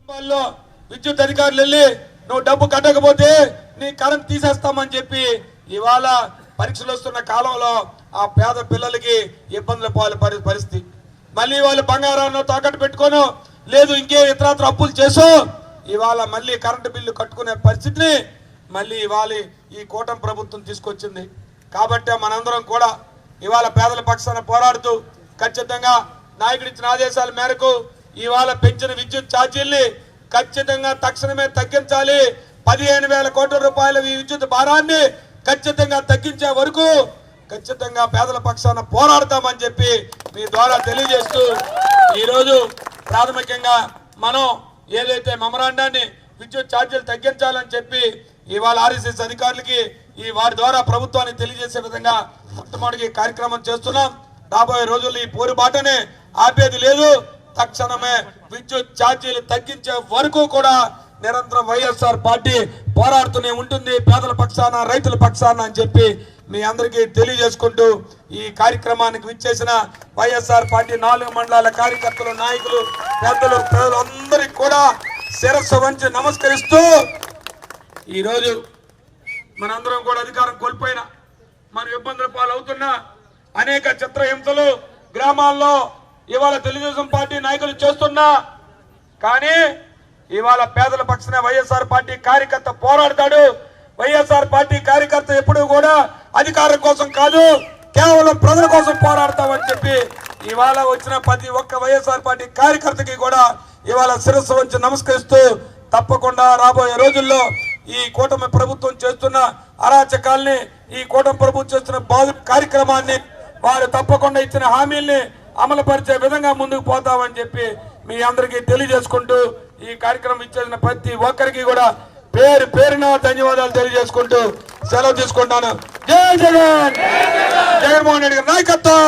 కుటుంబాల్లో విద్యుత్ అధికారులు వెళ్ళి నువ్వు డబ్బు కట్టకపోతే నీ కరెంట్ తీసేస్తామని చెప్పి ఇవాళ పరీక్షలు వస్తున్న కాలంలో ఆ పేద పిల్లలకి ఇబ్బందులు పాలు పరిస్థితి. మళ్ళీ వాళ్ళు బంగారాన్ని తాకట్టు పెట్టుకోను లేదు ఇంకే ఇతరత్ర అప్పులు చేసో ఇవాళ మళ్ళీ కరెంటు బిల్లు కట్టుకునే పరిస్థితిని మళ్ళీ ఇవాళ ఈ కూటమి ప్రభుత్వం తీసుకొచ్చింది. కాబట్టి మనందరం కూడా ఇవాళ పేదల పక్షాన పోరాడుతూ ఖచ్చితంగా నాయకుడు ఇచ్చిన ఆదేశాల మేరకు ఇవాళ పెంచిన విద్యుత్ ఛార్జీల్ని ఖచ్చితంగా తక్షణమే తగ్గించాలి. 15,000 కోట్ల రూపాయల ఈ విద్యుత్ భారాన్ని ఖచ్చితంగా తగ్గించే వరకు ఖచ్చితంగా పేదల పక్షాన పోరాడతామని చెప్పి మీ ద్వారా తెలియజేస్తూ ఈరోజు ప్రాథమికంగా మనం ఏదైతే మెమరాండాన్ని విద్యుత్ ఛార్జీలు తగ్గించాలని చెప్పి ఇవాళ ఆర్ఎస్ఎస్ అధికారులకి ఈ వారి ద్వారా ప్రభుత్వానికి తెలియజేసే విధంగా మొట్టమొదటి కార్యక్రమం చేస్తున్నాం. రాబోయే రోజుల్లో ఈ పోరుబాటనే ఆపేది లేదు. తక్షణమే విద్యుత్ ఛార్జీలు తగ్గించే వరకు కూడా నిరంతరం వైఎస్ఆర్ పార్టీ పోరాడుతూనే ఉంటుంది పేదల పక్షాన రైతుల పక్షాన అని చెప్పి మీ అందరికీ తెలియజేసుకుంటూ ఈ కార్యక్రమానికి విచ్చేసిన వైఎస్ఆర్ పార్టీ 4 మండలాల కార్యకర్తలు నాయకులు పెద్దలు ప్రజలందరికీ కూడా శిరస్సు వంచి నమస్కరిస్తూ ఈరోజు మనందరం కూడా అధికారం కోల్పోయిన మన ఇబ్బందుల పాలవుతున్న అనేక చిత్రహింసలు గ్రామాల్లో ఇవాళ తెలుగుదేశం పార్టీ నాయకులు చేస్తున్నా కానీ ఇవాళ పేదల పక్షాన వైఎస్ఆర్ పార్టీ కార్యకర్త పోరాడతాడు. వైఎస్ఆర్ పార్టీ కార్యకర్త ఎప్పుడు కూడా అధికారం కోసం కాదు కేవలం ప్రజల కోసం పోరాడతామని చెప్పి ఇవాళ వచ్చిన ప్రతి ఒక్క వైఎస్ఆర్ పార్టీ కార్యకర్తకి కూడా ఇవాళ శిరస్సు వంచి నమస్కరిస్తూ తప్పకుండా రాబోయే రోజుల్లో ఈ కూటమి ప్రభుత్వం చేస్తున్న అరాచకాల్ని ఈ కూటమి ప్రభుత్వం చేస్తున్న బాధ కార్యక్రమాన్ని వారు తప్పకుండా ఇచ్చిన హామీల్ని అమలు పరిచే విధంగా ముందుకు పోతామని చెప్పి మీ అందరికీ తెలియజేసుకుంటూ ఈ కార్యక్రమం ఇచ్చేసిన ప్రతి ఒక్కరికి కూడా పేరున ధన్యవాదాలు తెలియజేసుకుంటూ సెలవు తీసుకుంటాను. జై జగన్, జగన్మోహన్ రెడ్డి గారి నాయకత్వం.